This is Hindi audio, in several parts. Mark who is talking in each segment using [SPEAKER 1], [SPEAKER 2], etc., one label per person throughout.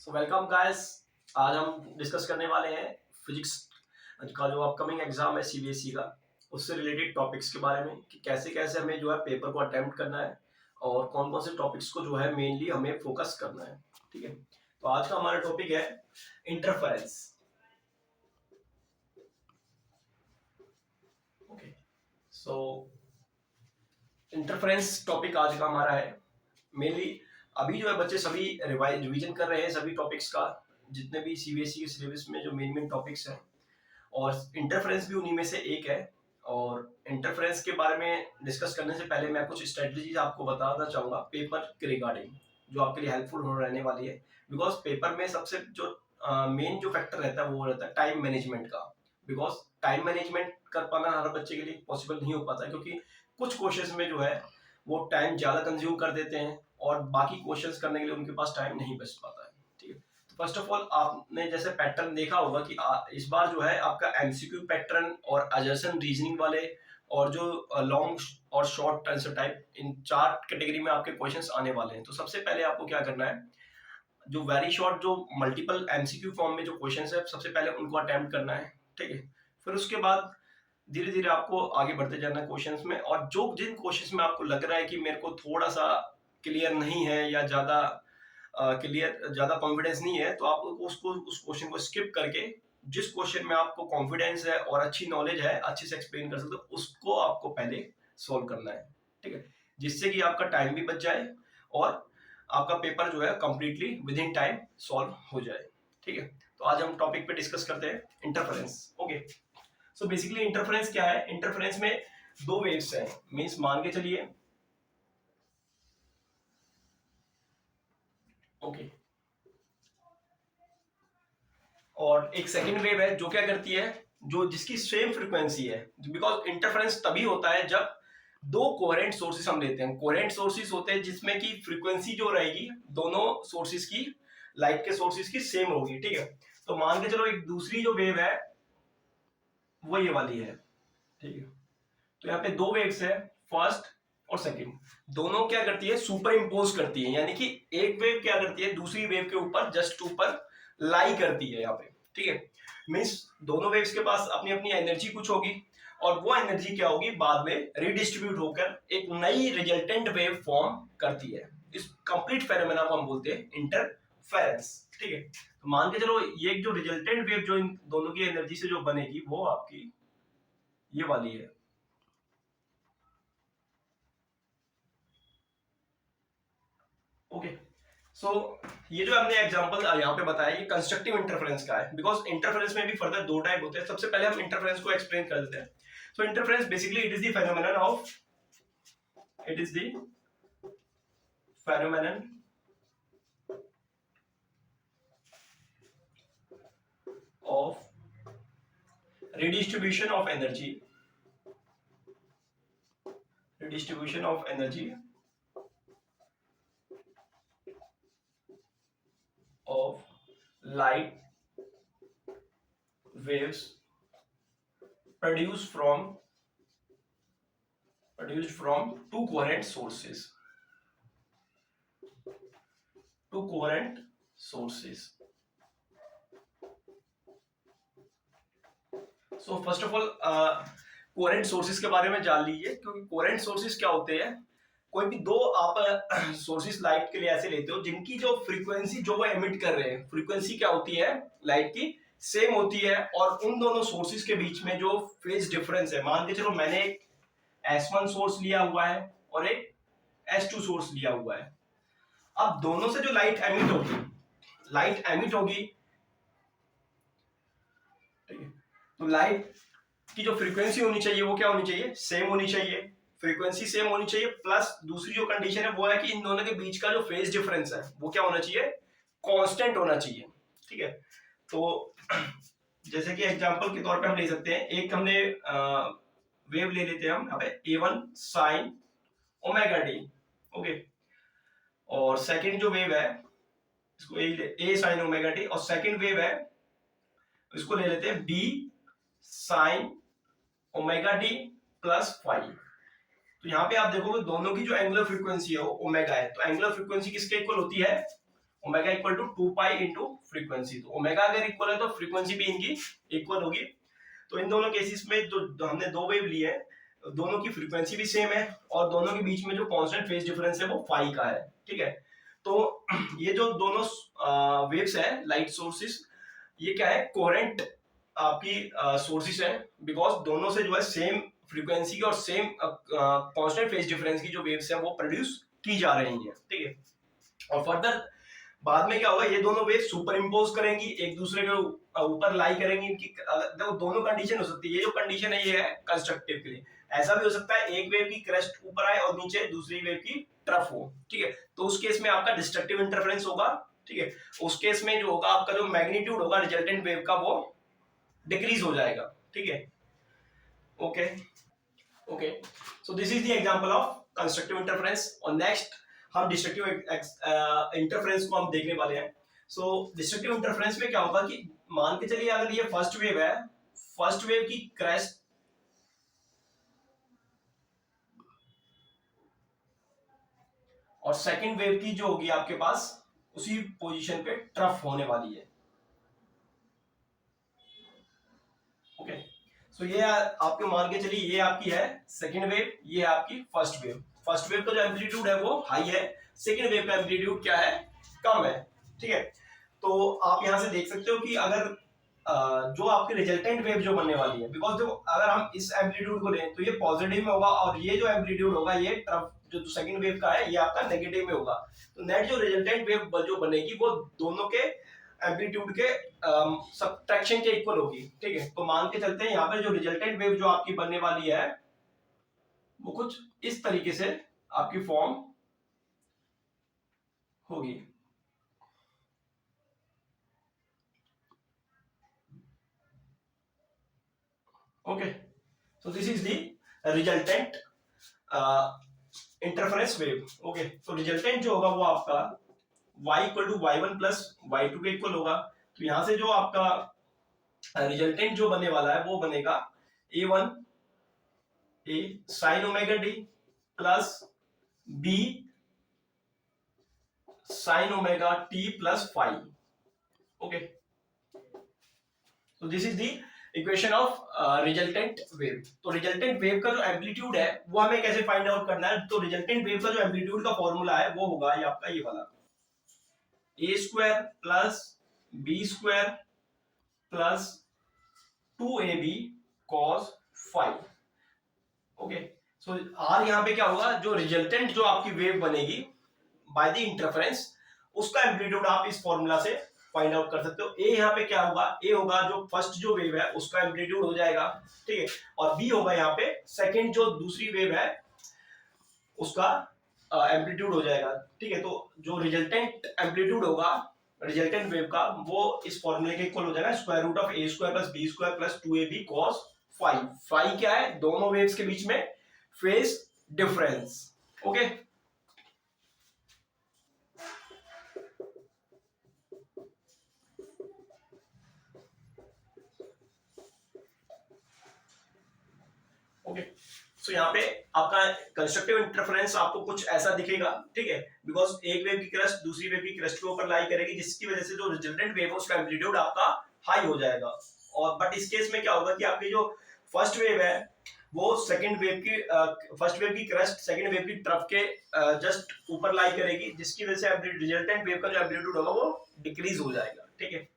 [SPEAKER 1] So welcome guys. आज हम डिस्कस करने वाले हैं फिजिक्स का जो अपकमिंग एग्जाम है सीबीएसई का, उससे रिलेटेड टॉपिक्स के बारे में कि कैसे कैसे हमें जो है पेपर को अटेम्प्ट करना है और कौन कौन से टॉपिक्स को जो है मेनली हमें फोकस करना है। ठीक है, तो आज का हमारा टॉपिक है इंटरफेरेंस। ओके, सो इंटरफेरेंस टॉपिक आज का हमारा है मेनली। अभी जो है बच्चे सभी रिवीजन कर रहे हैं सभी टॉपिक्स का, जितने भी सीबीएसई के सिलेबस में जो मेन मेन टॉपिक्स हैं, और इंटरफेरेंस भी उन्हीं में से एक है। और इंटरफेरेंस के बारे में डिस्कस करने से पहले मैं कुछ स्ट्रेटजीज आपको बताना चाहूंगा पेपर के रिगार्डिंग, जो आपके लिए हेल्पफुल हो रहने वाली है। बिकॉज पेपर में सबसे जो मेन जो फैक्टर रहता है वो रहता है टाइम मैनेजमेंट का। बिकॉज टाइम मैनेजमेंट कर पाना हर बच्चे के लिए पॉसिबल नहीं हो पाता, क्योंकि कुछ क्वेश्चंस में जो है वो टाइम ज्यादा कंज्यूम कर देते हैं और बाकी क्वेश्चंस करने के लिए उनके पास टाइम नहीं बच पाता है। ठीक है, तो फर्स्ट ऑफ ऑल आपने जैसे पैटर्न देखा होगा कि इस बार जो है आपका एमसीक्यू पैटर्न और अजर्सन रीजनिंग वाले और जो लॉन्ग और शॉर्ट आंसर टाइप, इन चार कैटेगरी में आपके क्वेश्चंस आने वाले हैं। तो सबसे पहले आपको क्या करना है, जो वेरी शॉर्ट जो मल्टीपल एमसीक्यू फॉर्म में जो क्वेश्चंस है सबसे पहले उनको अटेम्प्ट करना है। ठीक है, फिर उसके बाद धीरे धीरे आपको आगे बढ़ते जाना है क्वेश्चंस में, और जो जिन क्वेश्चंस में आपको लग रहा है कि मेरे को थोड़ा सा क्लियर नहीं है या ज्यादा क्लियर ज्यादा कॉन्फिडेंस नहीं है, तो आप उसको उस क्वेश्चन को स्किप करके जिस क्वेश्चन में आपको कॉन्फिडेंस है और अच्छी नॉलेज है, अच्छे से एक्सप्लेन कर सकते हो, उसको आपको पहले सोल्व करना है। ठीक है, जिससे कि आपका टाइम भी बच जाए और आपका पेपर जो है completely with in time solve हो जाए। ठीक है, तो आज हम टॉपिक पे डिस्कस करते हैं interference. Okay, so basically interference क्या है? इंटरफेरेंस में दो वेव्स हैं, मींस मान के चलिए। ओके, और एक सेकंड वेव है जो क्या करती है, जो जिसकी सेम फ्रीक्वेंसी है। बिकॉज इंटरफेरेंस तभी होता है जब दो कोहेरेंट सोर्सेस हम लेते हैं। कोहेरेंट सोर्सेस होते हैं जिसमें की फ्रीक्वेंसी जो रहेगी दोनों सोर्सेस की, लाइट के सोर्सेस की सेम होगी। ठीक है, तो मान के चलो एक दूसरी जो वेव है वो ये वाली है। ठीक है, तो यहाँ पे दो वेव्स है, फर्स्ट और सेकंड। दोनों क्या करती है, सुपर इम्पोज करती है, यानी कि एक वेव क्या करती है दूसरी वेव के ऊपर जस्ट ऊपर लाई करती है यहाँ पे। ठीक है, मीन्स दोनों वेव्स के पास अपनी अपनी एनर्जी कुछ होगी, और वो एनर्जी क्या होगी बाद में रिडिस्ट्रीब्यूट होकर एक नई रिजल्टेंट वेव फॉर्म करती है। इस कंप्लीट फेनोमेना को हम बोलते हैं इंटरफेरेंस। ठीक है, तो मान के चलो ये जो रिजल्टेंट वेव जो इन दोनों की एनर्जी से जो बनेगी वो आपकी ये वाली है। ओके, सो ये जो हमने एग्जांपल यहाँ पे बताया ये कंस्ट्रक्टिव इंटरफेरेंस का है। बिकॉज इंटरफेरेंस में भी फर्दर दो टाइप होते हैं। सबसे पहले हम इंटरफेरेंस को एक्सप्लेन कर देते हैं। So interference basically it is the phenomenon of redistribution of energy of light waves produced from two coherent sources. So first of all coherent sources के बारे में जान लीजिए, क्योंकि कोहेरेंट सोर्सेज क्या होते हैं, कोई भी दो आप सोर्सेज लाइट के लिए ऐसे लेते हो जिनकी जो फ्रीक्वेंसी जो वो एमिट कर रहे हैं, फ्रीक्वेंसी क्या होती है लाइट की सेम होती है, और उन दोनों सोर्सेज के बीच में जो फेज डिफरेंस है, मान के चलो मैंने एक S1 सोर्स लिया हुआ है और एक S2 सोर्स लिया हुआ है। अब दोनों से जो लाइट एमिट होगी, तो लाइट की जो फ्रीक्वेंसी होनी चाहिए वो क्या होनी चाहिए, सेम होनी चाहिए। फ्रीक्वेंसी सेम होनी चाहिए, प्लस दूसरी जो कंडीशन है वो है कि इन दोनों के बीच का जो फेज डिफरेंस है वो क्या होना चाहिए, कांस्टेंट होना चाहिए। ठीक है, तो जैसे कि एग्जांपल के तौर पे हम ले सकते हैं, एक हमने वेव ले लेते हैं हम यहाँ पे A1 sin omega T. Okay, और सेकंड जो वेव है इसको A sin ओमेगा टी, और सेकंड वेव है इसको ले लेते हैं B sin omega t plus five. तो यहाँ पे आप देखोगे दोनों की जो एंगुलर फ्रीक्वेंसी है वो ओमेगा है, तो एंगुलर फ्रीक्वेंसी किसके इक्वल होती है, omega equal to 2 pi into frequency. तो ओमेगा अगर इक्वल है तो फ्रीक्वेंसी भी इनकी इक्वल होगी। तो इन दोनों केसेस में जो हमने दो वेव लिए हैं दोनों की फ्रीक्वेंसी भी सेम है और दोनों के बीच में जो कांस्टेंट फेज डिफरेंस है वो फाई का है। ठीक है, तो ये जो दोनों वेव्स है लाइट सोर्सेस, ये क्या है, कोहेरेंट आपकी सोर्सेस है, बिकॉज दोनों से जो है सेम फ्रीक्वेंसी और सेम कांस्टेंट फेज डिफरेंस की जो वेव्स हैं वो प्रोड्यूस की जा रही हैं। ठीक है, और फर्दर बाद में क्या होगा, ये दोनों वेव सुपर इम्पोज करेंगी, एक दूसरे के ऊपर लाई करेंगी। इनकी देखो दोनों कंडीशन हो सकती है। ये जो कंडीशन है ये है कंस्ट्रक्टिव के लिए। ऐसा भी हो सकता है एक वेव की क्रेस्ट ऊपर आए और नीचे दूसरी वेव की ट्रफ हो। ठीक है, तो उस केस में आपका डिस्ट्रक्टिव इंटरफेरेंस होगा। ठीक है, उस केस में जो होगा आपका जो मैग्नीट्यूड होगा रिजल्टेंट वेव का वो डिक्रीज हो जाएगा। ठीक है, okay okay, so this is the example of constructive interference. और नेक्स्ट हम डिस्ट्रक्टिव इंटरफेरेंस को हम देखने वाले हैं। सो डिस्ट्रक्टिव इंटरफेरेंस में क्या होगा कि मान के चलिए अगर ये फर्स्ट वेव है, फर्स्ट वेव की क्रेस्ट और सेकंड वेव की जो होगी आपके पास उसी पोजीशन पे ट्रफ होने वाली है। ओके, सो ये आपके मान के चलिए ये आपकी है सेकंड वेव, ये है आपकी फर्स्ट वेव। फर्स्ट वेव का जो एम्पलीट्यूड है वो हाई है, सेकंड वेव का एम्पलीट्यूड क्या है, कम है। ठीक है, तो आप यहां से देख सकते हो कि अगर जो आपकी रिजल्टेंट वेव जो बनने वाली है, बिकॉज देखो अगर हम इस एम्पलीट्यूड को लें तो ये पॉजिटिव में होगा और ये जो एम्पलीट्यूड होगा ये ट्रफ जो सेकंड वेव का है ये आपका नेगेटिव में होगा। तो नेट जो रिजल्टेंट वेव जो बनेगी वो दोनों के एम्पलीट्यूड के सब्ट्रैक्शन के इक्वल होगी। ठीक है, तो मान के चलते हैं यहाँ पर जो रिजल्टेंट वेव जो आपकी बनने वाली है वो कुछ इस तरीके से आपकी फॉर्म होगी। Okay, so this is the resultant interference wave. Okay, तो रिजल्टेंट जो होगा वो आपका y equal to y1 plus y2 के इक्वल होगा। तो यहां से जो आपका रिजल्टेंट जो बनने वाला है वो बनेगा a1 a sine omega d plus b sine omega t plus five. Okay, तो this is the equation of resultant wave. तो रिजल्टेंट वेव का जो एम्पलीट्यूड है वो हमें कैसे फाइंड आउट करना है, तो रिजल्टेंट वेव का जो एम्पलीट्यूड का फॉर्मूला है वो होगा ये आपका ये वाला a square plus b square plus 2ab cos 5। Okay, so r यहाँ पे क्या होगा, जो रिजल्टेंट जो आपकी वेव बनेगी बाय द इंटरफेरेंस उसका एम्पलीट्यूड आप इस फॉर्मूला से फाइंड आउट कर सकते हो। a यहाँ पे क्या होगा, a होगा जो फर्स्ट जो वेव है उसका एम्पलीट्यूड हो जाएगा। ठीक है, और b होगा यहाँ पे सेकंड जो दूसरी वेव है उसका एम्पलीट्यूड हो जाएगा। ठीक है, तो जो रिजल्टेंट एम्पलीट्यूड होगा रिजल्टेंट वेव का वो इस फॉर्मूले के इक्वल हो जाएगा square root of a square plus b square plus 2ab cos 5। Phi क्या है, दोनों वेव्स के बीच में phase difference. Okay, okay, so यहाँ पे आपका कंस्ट्रक्टिव इंटरफेरेंस आपको कुछ ऐसा दिखेगा। ठीक है, बिकॉज एक वेव की क्रस्ट दूसरी वेव की क्रस्ट के ऊपर लाई करेगी जिसकी वजह से जो रिजल्टेंट वेव है उसका एम्पलीट्यूड आपका हाई हो जाएगा। और बट इस केस में क्या होगा कि आपकी जो फर्स्ट वेव है वो सेकंड वेव की फर्स्ट वेव की क्रस्ट सेकंड वेव की ट्रफ के जस्ट ऊपर लाई करेगी जिसकी वजह से रिजल्टेंट वेव का जो एम्पलीट्यूड होगा वो डिक्रीज हो जाएगा। ठीक है,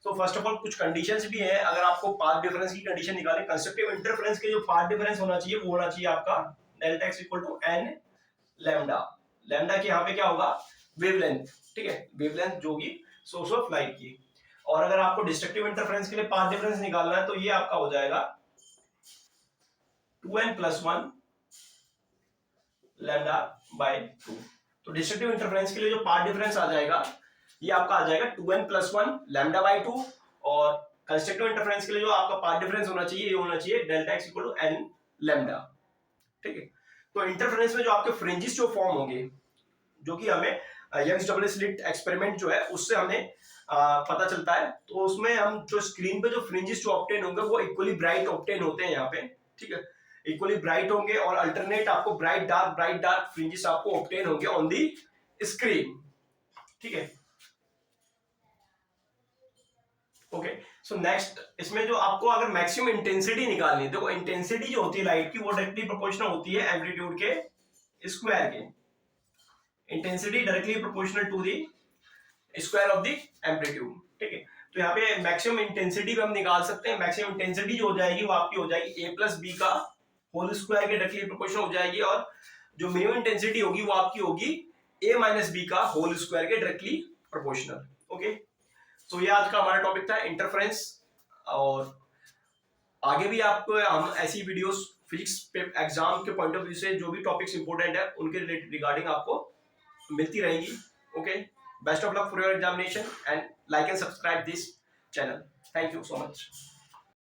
[SPEAKER 1] तो फर्स्ट ऑफ ऑल कुछ कंडीशंस भी हैं। अगर आपको पाथ डिफरेंस की कंडीशन निकालें, कंस्ट्रक्टिव इंटरफेरेंस के जो पाथ डिफरेंस होना चाहिए वो होना चाहिए आपका delta x equal to n lambda. Lambda के यहाँ पे क्या होगा, वेवलेंथ। ठीक है, वेवलेंथ जो होगी सोर्स ऑफ लाइट की। और अगर आपको डिस्ट्रक्टिव इंटरफेरेंस के लिए पाथ डिफरेंस निकालना है तो ये आपका हो जाएगा 2n प्लस 1 लैम्डा बाय 2। तो डिस्ट्रक्टिव इंटरफेरेंस के लिए जो पाथ डिफरेंस आ जाएगा ये आपका आ जाएगा 2n प्लस 1 लैम्डा बाय 2। और कंस्ट्रक्टिव इंटरफेरेंस के लिए जो आपका पाथ डिफरेंस होना चाहिए ये होना चाहिए delta x equal to n lambda. ठीक है, तो इंटरफेरेंस में जो आपके फ्रिंजेस जो फॉर्म होंगे जो कि हमें यंग्स डबल स्लिट एक्सपेरिमेंट जो है उससे हमें पता चलता है, तो उसमें हम जो स्क्रीन पे जो फ्रिंजेस जो ऑब्टेन होंगे वो इक्वली ब्राइट ऑब्टेन होते हैं यहाँ पे। ठीक है, इक्वली ब्राइट होंगे और अल्टरनेट आपको ब्राइट डार्क फ्रिंजेस आपको ऑब्टेन होंगे ऑन दी स्क्रीन। ठीक है, सो नेक्स्ट इसमें जो आपको अगर मैक्सिमम इंटेंसिटी निकालनी है, देखो इंटेंसिटी जो होती है लाइट की वो डायरेक्टली प्रोपोर्शनल होती है एम्पलीट्यूड के स्क्वायर के। Intensity directly proportional to the square of the amplitude, ठीक है। तो यहाँ पे मैक्सिमम इंटेंसिटी भी हम निकाल सकते हैं। मैक्सिमम इंटेंसिटी जो हो जाएगी वो आपकी हो जाएगी a प्लस बी का होल स्क्वायर के डायरेक्टली प्रोपोर्शनल हो जाएगी, और जो मिनिमम इंटेंसिटी होगी वो आपकी होगी a माइनस बी का होल स्क्वायर के डायरेक्टली प्रोपोर्शनल। ओके, तो ये आज का हमारा टॉपिक था इंटरफेरेंस, और आगे भी आपको हम ऐसी वीडियोस फिजिक्स एग्जाम के पॉइंट ऑफ व्यू से जो भी टॉपिक्स इंपॉर्टेंट है उनके रिगार्डिंग आपको मिलती रहेगी। Okay, best of luck for your examination and like and subscribe this channel. Thank you so much.